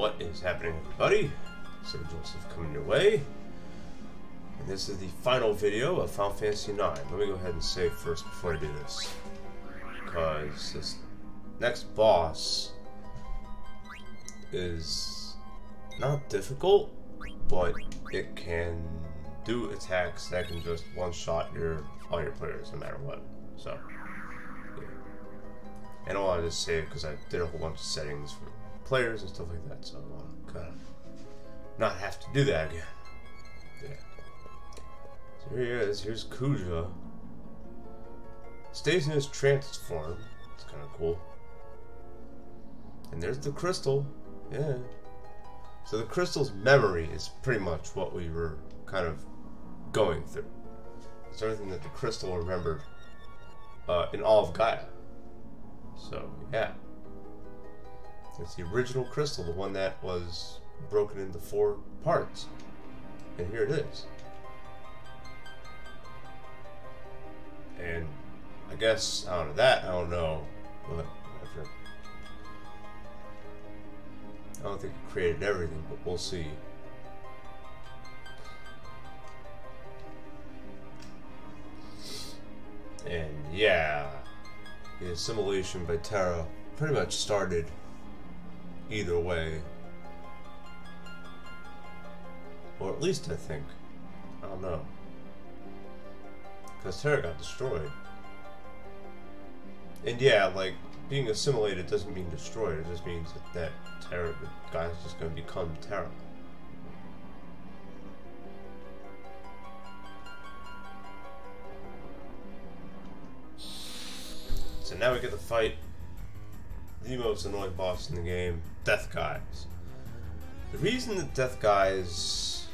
What is happening, everybody? Sir Joseph coming your way. And this is the final video of Final Fantasy IX. Let me go ahead and save first before I do this. Because this next boss is not difficult, but it can do attacks that can just one-shot all your players no matter what. So, yeah. And I want to just save because I did a whole bunch of settings for players and stuff like that, so I want to kind of not have to do that again. Yeah. So here he is. Here's Kuja. Stays in his trance form. It's kind of cool. And there's the crystal. Yeah. So the crystal's memory is pretty much what we were kind of going through. It's everything that the crystal remembered in all of Gaia. So, yeah. It's the original crystal, the one that was broken into 4 parts. And here it is. And I guess out of that, I don't know. But I don't think it created everything, but we'll see. And yeah, the assimilation by Terra pretty much started either way. Or at least I think. I don't know. Because Terra got destroyed. And yeah, like, being assimilated doesn't mean destroyed. It just means that Terra, the guy's just going to become Terra. So now we get to fight the most annoying boss in the game, Death Guys. The reason that Death Guys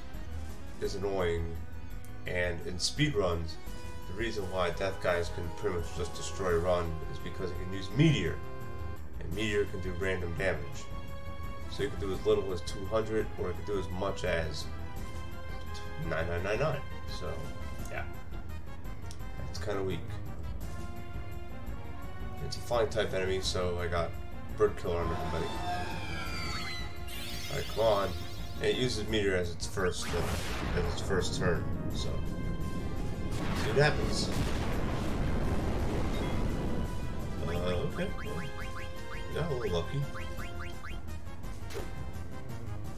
is annoying, and in speedruns, the reason why Death Guys can pretty much just destroy a run is because it can use Meteor. And Meteor can do random damage. So you can do as little as 200, or you can do as much as 9999. So, yeah. It's kind of weak. It's a flying type enemy, so I got Bird Killer on everybody. Alright, come on. And it uses Meteor as its first turn, so see what happens. Okay. Got a little lucky.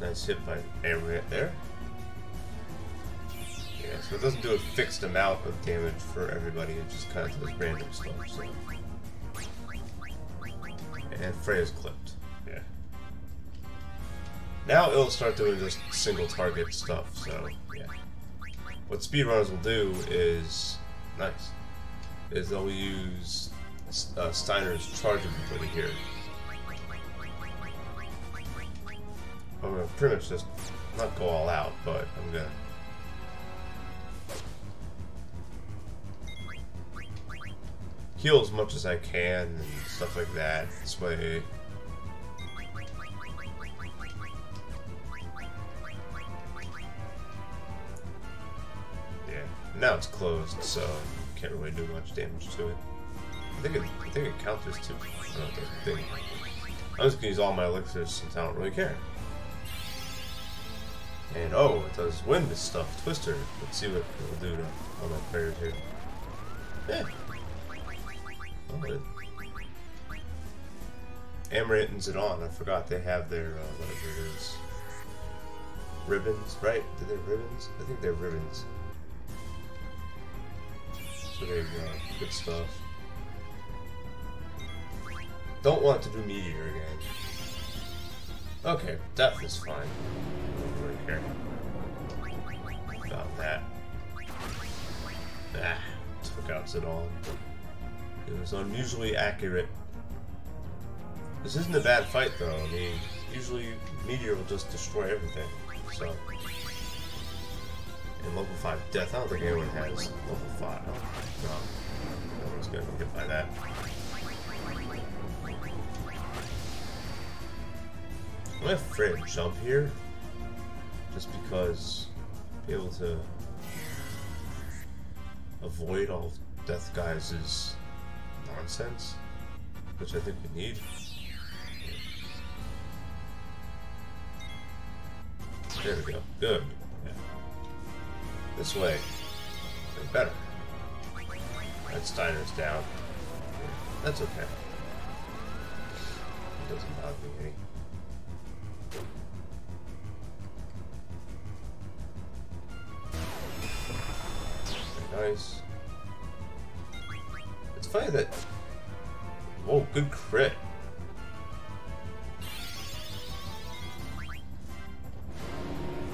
Nice hit by Amaret there. Yeah, so it doesn't do a fixed amount of damage for everybody, it just kind of does random stuff, so. And Freya's clipped. Yeah. Now it'll start doing just single target stuff, so yeah. What speedrunners will do is they'll use Steinar's charge ability here. I'm gonna pretty much just not go all out, but I'm gonna heal as much as I can and stuff like that. This way, yeah. Now it's closed, so can't really do much damage to it. I think it counters too. No, it doesn't. I'm just gonna use all my elixirs since I don't really care. And oh, it does win this stuff, Twister. Let's see what it'll do to all my players here. Yeah. Oh, good. Amaret and Zidane, I forgot they have their, whatever it is. Ribbons, right? Did they have ribbons? I think they're ribbons. So there you go. Good stuff. Don't want to do Meteor again. Okay, Death is fine. Don't really care about that. Ah, took out Zidane. It was unusually accurate. This isn't a bad fight though. I mean, usually Meteor will just destroy everything. So, in level 5 Death, I don't think anyone has level 5. No, no one's gonna get hit by that. I'm afraid to jump here, just because be able to avoid all of Death Guys' nonsense, which I think we need. There we go. Good. Yeah. This way. Way better. That Steiner's down. That's okay. It doesn't bother me any. Very nice. It's funny that... Whoa, good crit.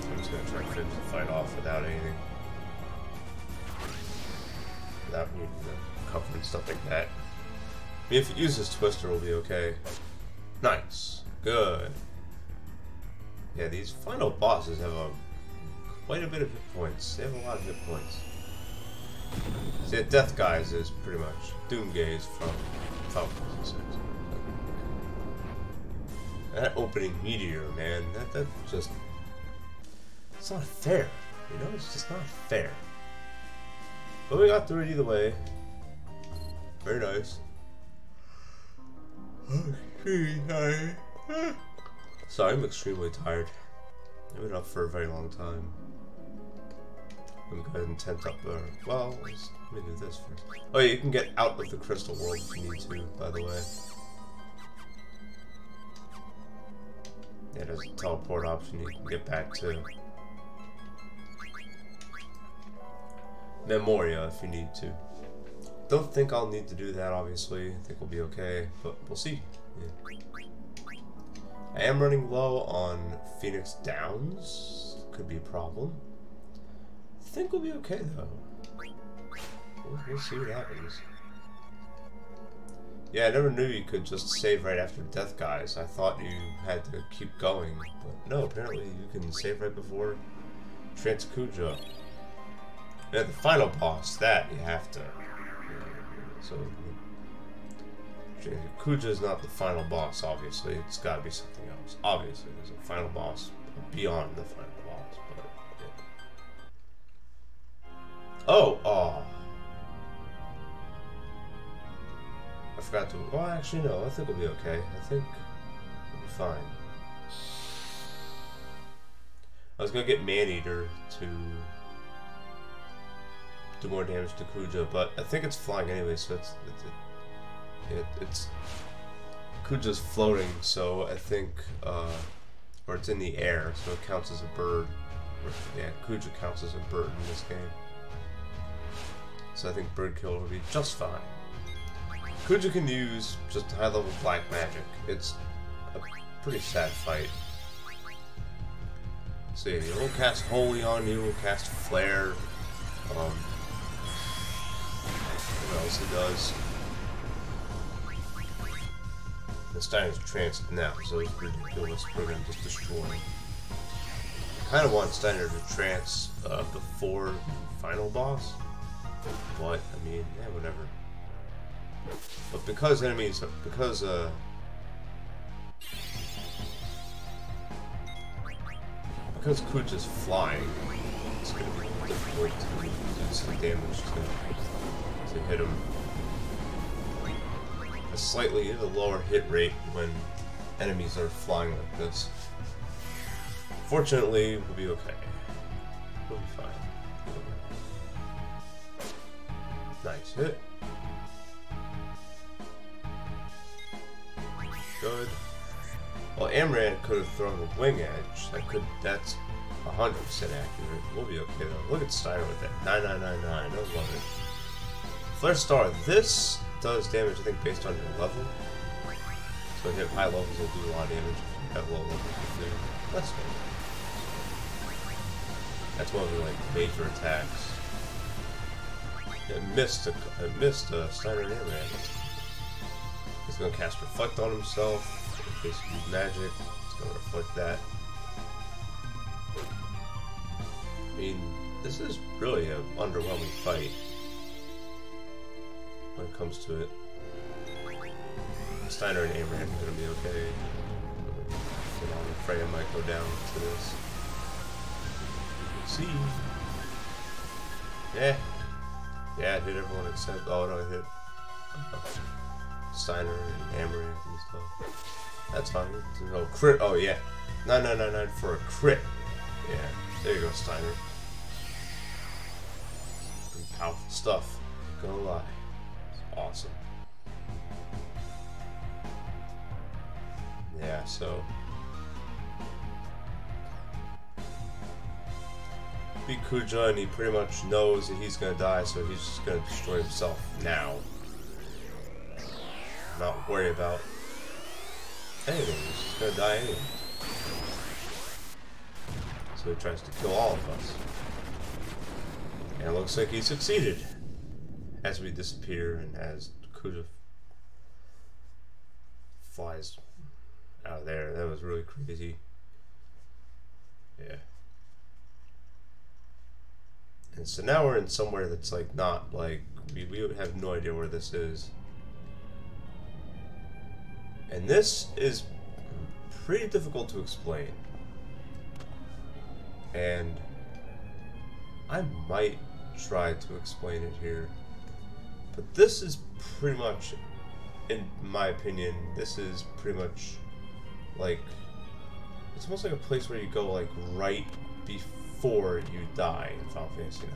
I'm just gonna try to finish the fight off without anything. Without needing to cover and stuff like that. I mean, if it uses Twister, we'll be okay. Nice. Good. Yeah, these final bosses have quite a bit of hit points. They have a lot of hit points. See, Death Guys is pretty much Doomgaze from Final Fantasy VI. That opening meteor, man, that just... It's not fair. You know, it's just not fair. But we got through it either way. Very nice. Sorry, I'm extremely tired. I've been up for a very long time. Let me go ahead and tent up there. Well, let me do this first. Oh yeah, you can get out of the crystal world if you need to, by the way. Yeah, there's a teleport option. You can get back to Memoria if you need to. Don't think I'll need to do that, obviously. I think we'll be okay, but we'll see. Yeah. I am running low on Phoenix Downs. Could be a problem. I think we'll be okay, though. We'll see what happens. Yeah, I never knew you could just save right after Death Guys. I thought you had to keep going, but no, apparently you can save right before Transkuja. Yeah, the final boss, that you have to. So, Kuja is not the final boss, obviously. It's got to be something else. Obviously, there's a final boss beyond the final boss, but yeah. Oh, I forgot to. Well, actually, no. I think we'll be okay. I think we'll be fine. I was gonna get Maneater to do more damage to Kuja, but I think it's flying anyway, so it's Kuja's floating, so I think, or it's in the air, so it counts as a bird. Yeah, Kuja counts as a bird in this game. So I think Bird Kill will be just fine. Kuja can use just high-level black magic. It's a pretty sad fight. So yeah, he won't cast Holy on you, won't cast Flare. What else he does? The Steiner's tranced now, so it's ridiculous. We're gonna just destroy him. I kind of want Steiner to trance before final boss, but I mean, yeah, whatever. But because enemies, because Kuja's flying, it's gonna be difficult to do some damage to hit him. A slightly lower hit rate when enemies are flying like this. Fortunately, we'll be okay. We'll be fine. Nice hit. Good. Well, Amran could have thrown the wing edge. That's 100% accurate. We'll be okay though. Look at Steinar with that 9999. I love it. Flare Star. This does damage, I think, based on your level. So if you have high levels, it'll do a lot of damage. If you have low levels, it'll do less damage. That's one of the major attacks. It missed Steinar and Amran. He's gonna cast Reflect on himself. In case you use magic, it's gonna reflect that. I mean, this is really an underwhelming fight when it comes to it. Steinar and Amran are gonna be okay. You know, Freya might go down to this. See? Yeah. Yeah, it hit everyone except. Oh no, it hit Steinar and Amran and stuff. That's fine. No crit. Oh yeah. 9999 for a crit. Yeah, there you go, Steinar. Pretty powerful stuff. Not gonna lie. It's awesome. Yeah, so beat Kuja, and he pretty much knows that he's gonna die, so he's just gonna destroy himself now. Not worry about anything, he's just gonna die anyway. So he tries to kill all of us. And it looks like he succeeded. As we disappear and as Kuja flies out of there. That was really crazy. Yeah. And so now we're in somewhere that's like not like we have no idea where this is. And this is pretty difficult to explain. And I might try to explain it here. But this is pretty much, in my opinion, this is pretty much like, it's almost like a place where you go like right before you die in Final Fantasy IX.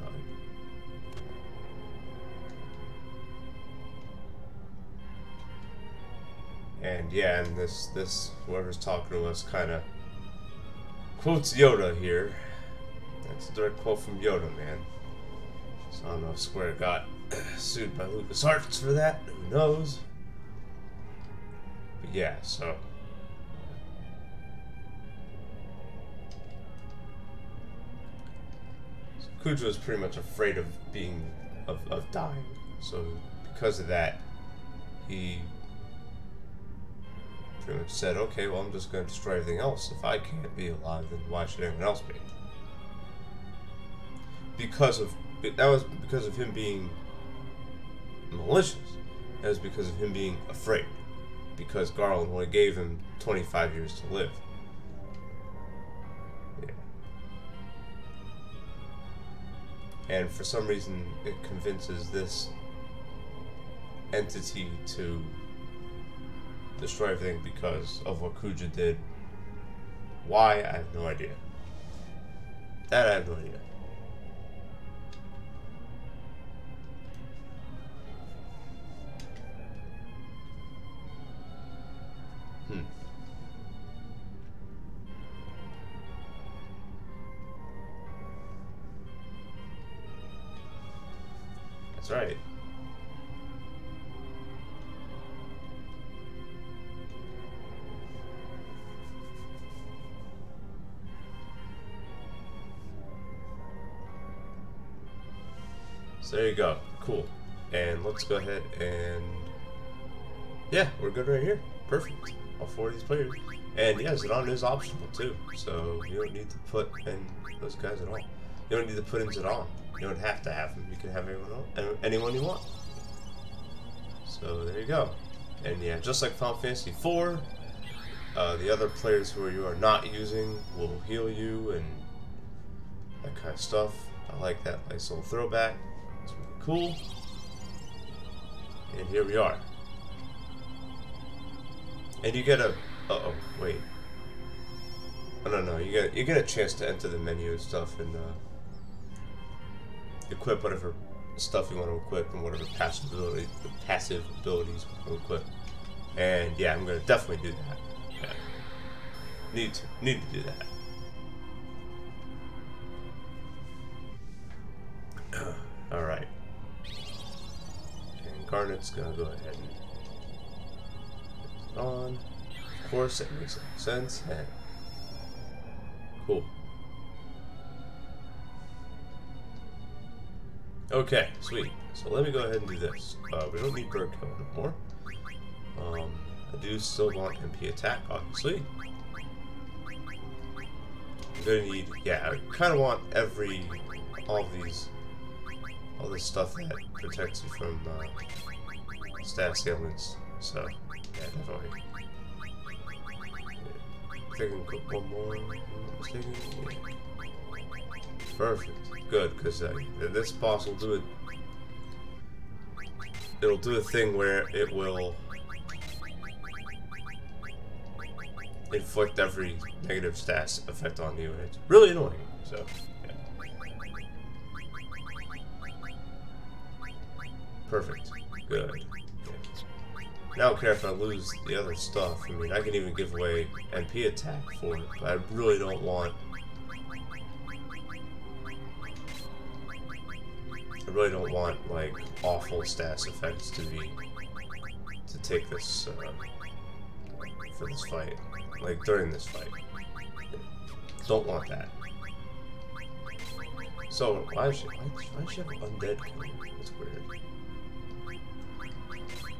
And yeah, and this whoever's talking to us kind of quotes Yoda here. That's a direct quote from Yoda, man. So I don't know if Square got sued by LucasArts for that. Who knows? But yeah, so Kuja was pretty much afraid of of dying. So because of that, he pretty much said, okay, well, I'm just going to destroy everything else. If I can't be alive, then why should anyone else be? That was because of him being malicious. That was because of him being afraid. Because Garland only gave him 25 years to live. Yeah. And for some reason, it convinces this entity to destroy everything because of what Kuja did. Why? I have no idea. That I have no idea. That's right. So there you go. Cool. And let's go ahead and... yeah, we're good right here. Perfect. All four of these players. And yeah, Zidane is optional too. So you don't need to put in those guys at all. You don't need to put in Zidane. You don't have to have him. You can have anyone you want. So there you go. And yeah, just like Final Fantasy IV, the other players who you are not using will heal you and that kind of stuff. I like that nice little throwback. It's really cool. And here we are. And you get a... uh-oh, wait. Oh, no, you get a chance to enter the menu and stuff and equip whatever stuff you want to equip and whatever passive abilities you want to equip. And yeah, I'm gonna definitely do that. Yeah. Need to do that. Alright. And Garnet's gonna go ahead and put it on. Of course, it makes sense. And cool. Okay, sweet. So let me go ahead and do this. We don't need Bird Kill anymore. I do still want MP attack, obviously. I'm gonna need, yeah, I kind of want all this stuff that protects you from status ailments. So, yeah, definitely. I think I can cook one more. If I'm not mistaken. Yeah. Perfect. Good, because this boss will do it. It'll do a thing where it will inflict every negative stats effect on you, and it's really annoying. So, yeah. Perfect. Good. Yeah. Now I don't care if I lose the other stuff. I mean, I can even give away MP attack for it, but I really don't want... like, awful stats effects to take this, for this fight. Like, during this fight. Don't want that. So, why does she have an undead killer? That's weird.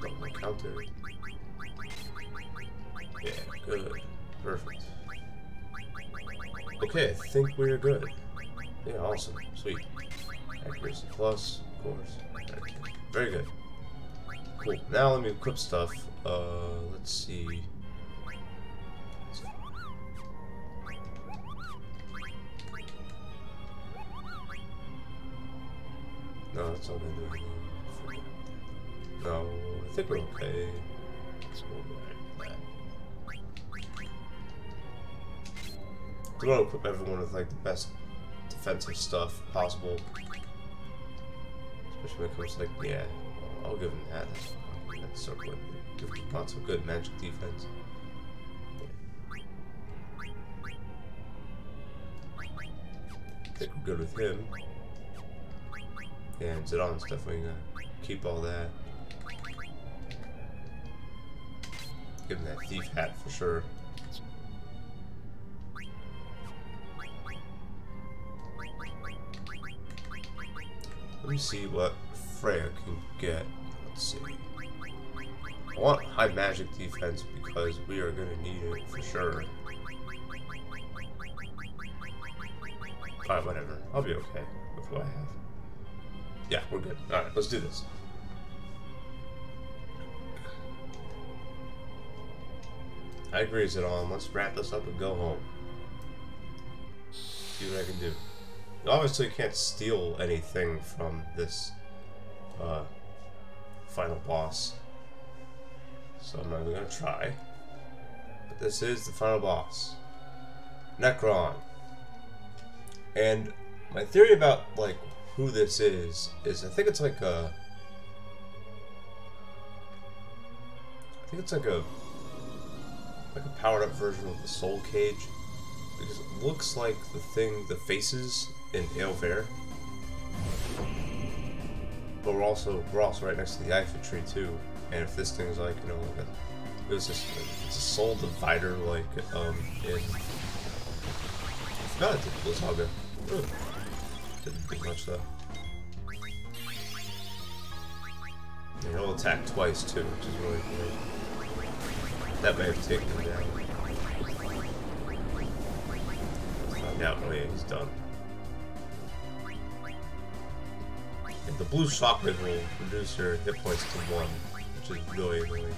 Don't counter. Yeah, good. Perfect. Okay, I think we're good. Yeah, awesome. Sweet. Accuracy plus, of course. Very good. Cool. Now let me equip stuff. Let's see. No, that's not gonna do anything. No, I think we're okay. I want to equip everyone with like the best defensive stuff possible. Especially when it comes to like, yeah, I'll give them that. That's so good. Give them lots of good magic defense. I think we're good with him. Yeah, and Zidon's definitely gonna keep all that. Give him that thief hat for sure. Let me see what Freya can get. Let's see. I want high magic defense because we are gonna need it for sure. Alright, whatever. I'll be okay with what I have. Yeah, we're good. Alright, let's do this. I agree, Zidon. Let's wrap this up and go home. See what I can do. Obviously, you can't steal anything from this final boss. So I'm not even gonna try. But this is the final boss. Necron. And my theory about, like, who this is I think it's like a... like a powered up version of the Soul Cage. Because it looks like the faces in Aelver. But we're also right next to the Eiffel tree too. And if this thing's like, you know, like it's a soul divider, like in I forgot it did Blizzaga. Didn't do much though. And it'll attack twice too, which is really good. That may have taken him down. Now, oh yeah, he's done. And the blue shockwave will reduce your hit points to 1, which is really annoying.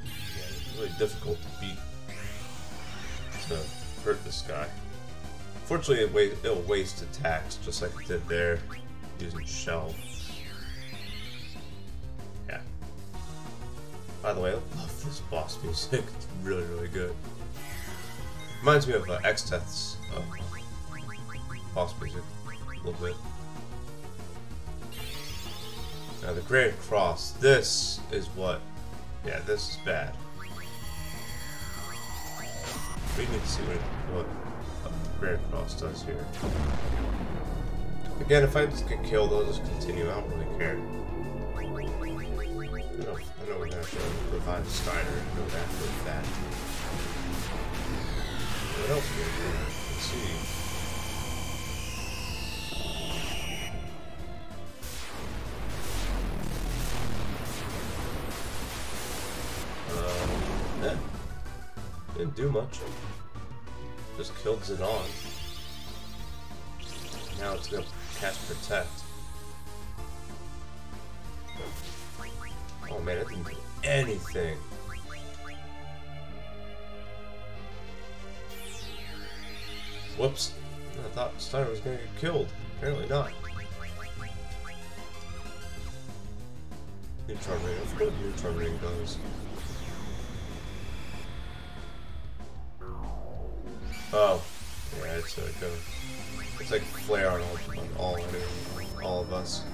Yeah, it's really difficult to beat, to hurt this guy. Fortunately, it'll waste attacks, just like it did there, using Shell. Yeah. By the way, I love this boss music. It's really, really good. Reminds me of X-Teth's boss music a little bit. Now the Grand Cross. This is what... yeah, this is bad. We need to see what Grand Cross does here. Again, if I just get killed, I'll just continue. I don't really care. I know we're gonna have to revive Steinar and go back with that. What else are we gonna do? Let's see. Didn't do much. Just killed Zidon. Now it's gonna cast Protect. Oh man, it didn't do anything. Whoops. I thought Steinar was gonna get killed. Apparently not. Neutron ring. I forgot what neutron ring does. Oh, yeah, it's like flare on all of us.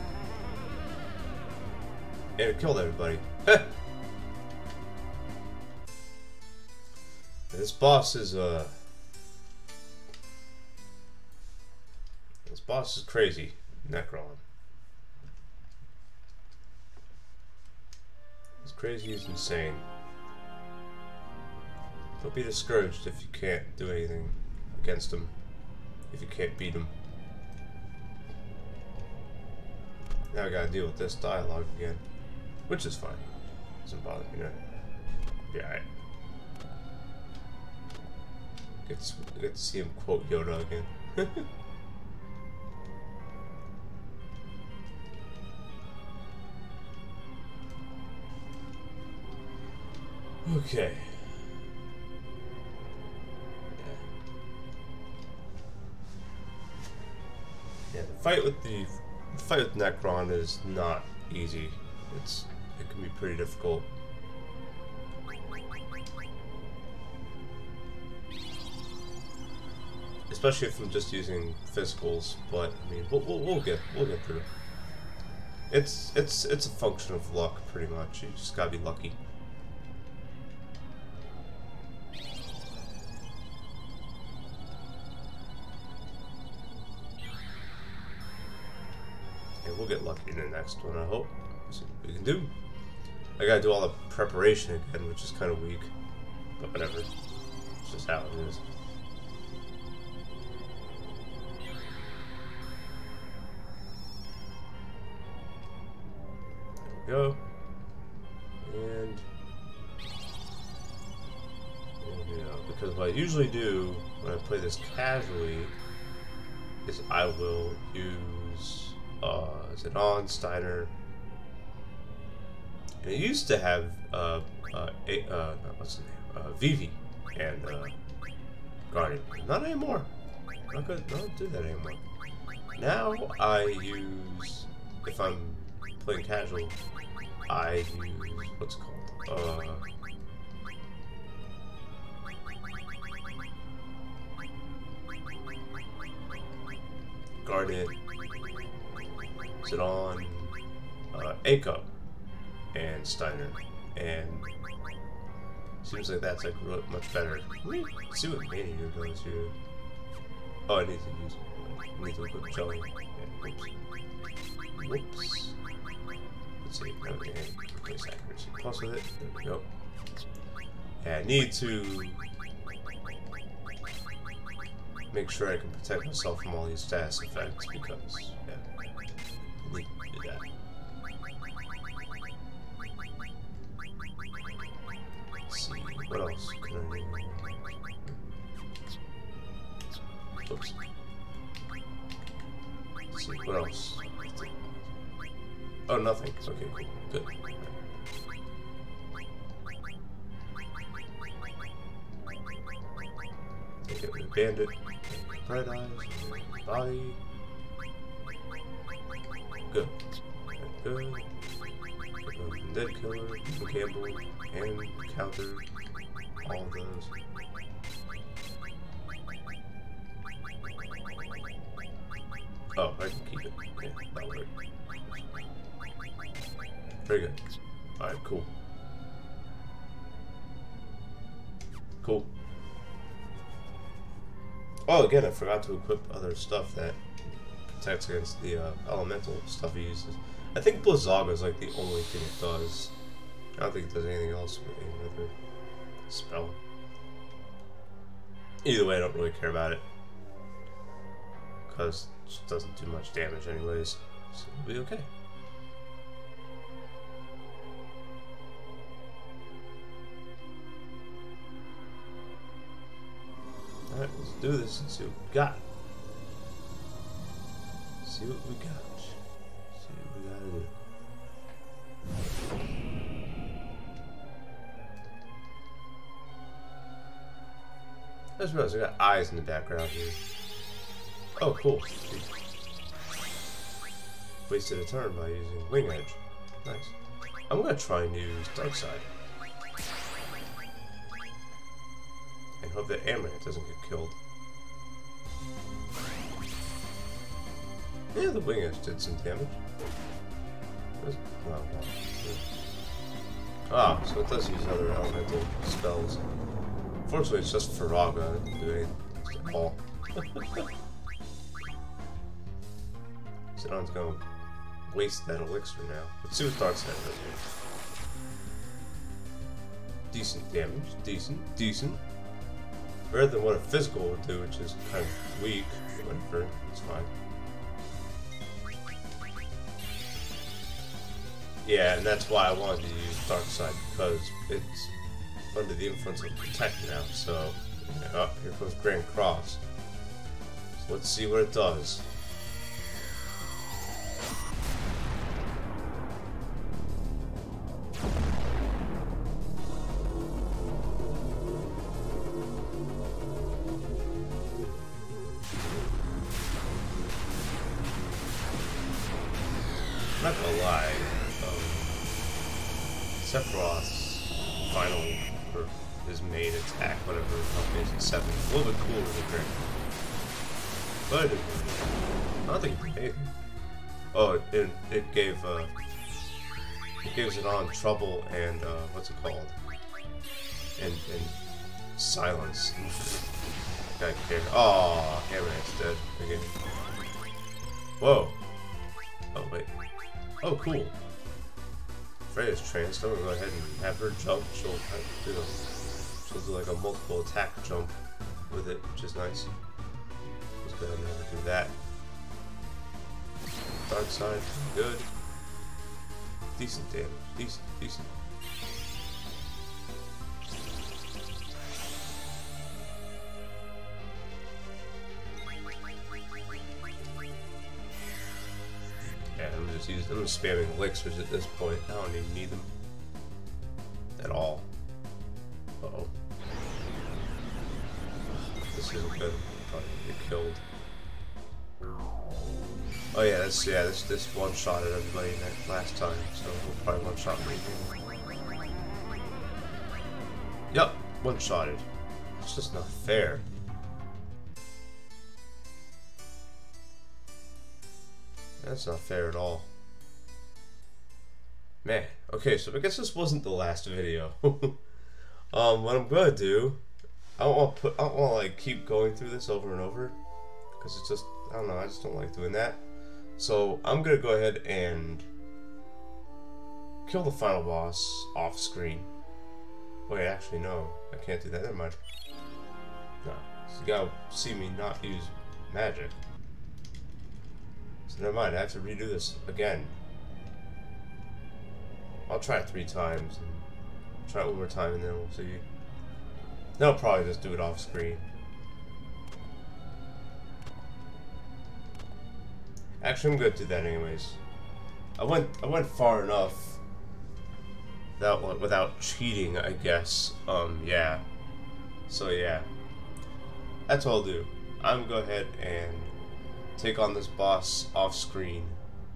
And it killed everybody. This boss is crazy, Necron. He's crazy, he's insane. Don't be discouraged if you can't do anything against him. If you can't beat him. Now I gotta deal with this dialogue again. Which is fine. Doesn't bother me, no. Yeah, alright. Get to see him quote Yoda again. Okay. Yeah, the fight with Necron is not easy. It can be pretty difficult. Especially if I'm just using physicals, but I mean we'll get through it. It's a function of luck pretty much. You just gotta be lucky. And we'll get lucky in the next one, I hope. See what we can do. I gotta do all the preparation again, which is kind of weak. But whatever. It's just how it is. There we go. And there we go. Because what I usually do when I play this casually is I will use is it on Steinar? And it used to have what's the name? Vivi and Guardian. Not anymore. Not good. Don't do that anymore. Now I use, if I'm playing casual, I use what's it called? Guardian. Is it on Echo and Steinar, and seems like that's like much better. Let's see what Mania does here. Oh, I need to equip Jelly. Yeah, whoops. Let's see. Okay, replace accuracy plus with it. There we go. Yeah, I need to make sure I can protect myself from all these status effects because yeah. Need to do that. Let's see, what else can I do? Oops. Let's see, what else? Oh, nothing. Okay, cool. Good. Take it with a bandit. Bright eyes. Body. Good. Good. Dead killer, Campbell, and counter all of those. Oh, I can keep it. Yeah, that'll work. Very good. Alright, cool. Cool. Oh, again, I forgot to equip other stuff that protects against the elemental stuff he uses. I think Blizzaga is like the only thing it does. I don't think it does anything else with any other spell. Either way, I don't really care about it. Because it just doesn't do much damage anyways. So it'll be okay. Alright, let's do this and see what we got. See what we got. See what we gotta do. I just realized I got eyes in the background here. Oh, cool. Wasted a turn by using Wing Edge. Nice. I'm gonna try and use Darkside. And hope that Amaranth doesn't get killed. Yeah, the wing edge did some damage. Ah, so it does use other elemental spells. Fortunately, it's just Faraga. It doesn't do anything at all. Sidon's gonna waste that elixir now. Let's see what Darkside does here. Decent damage. Decent. Decent. Better than what a physical would do, which is kind of weak. Whatever. It's fine. Yeah, and that's why I wanted to use Darkside, because it's under the influence of Protect now, so... Oh, here comes Grand Cross. So let's see what it does. I'm not gonna lie. Sephiroth's final, or his main attack, whatever combination 7, a little bit cooler than Grand. But I don't think it did anything. Oh, it gave Zidane trouble and what's it called? And silence. Guy care. Oh, Hammerhead's dead again. Whoa. Oh wait. Oh cool. Freya's tranced. I'm gonna go ahead and have her jump. She'll do like a multiple attack jump with it, which is nice. Let's go ahead and have her do that. Darkside, good. Decent damage. Decent. Yeah, I'm just spamming elixirs at this point. I don't even need them at all. Uh-oh. This isn't good. I'll probably get killed. Oh yeah, this one-shotted everybody last time, so we'll probably one-shot me. Yup, one-shotted. It's just not fair. That's not fair at all. Man, okay, so I guess this wasn't the last video. What I'm gonna do, I don't want to like keep going through this over and over, because it's just, I don't know, I just don't like doing that. So I'm gonna go ahead and kill the final boss off screen. Wait, actually no, I can't do that. Never mind. No, so you gotta see me not use magic. So never mind, I have to redo this again. I'll try it 3 times, and try it one more time, and then we'll see. Then I'll probably just do it off screen. Actually, I'm gonna do that anyways. I went far enough without cheating, I guess. Yeah. So yeah, that's what I'll do. I'm gonna go ahead and take on this boss off screen,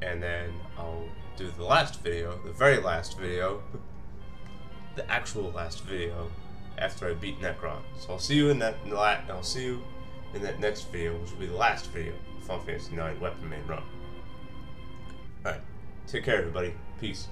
and then I'll do the last video, the very last video, the actual last video after I beat Necron. So I'll see you in that. I'll see you in that next video, which will be the last video of Final Fantasy IX Weapon Man Run. All right, take care, everybody. Peace.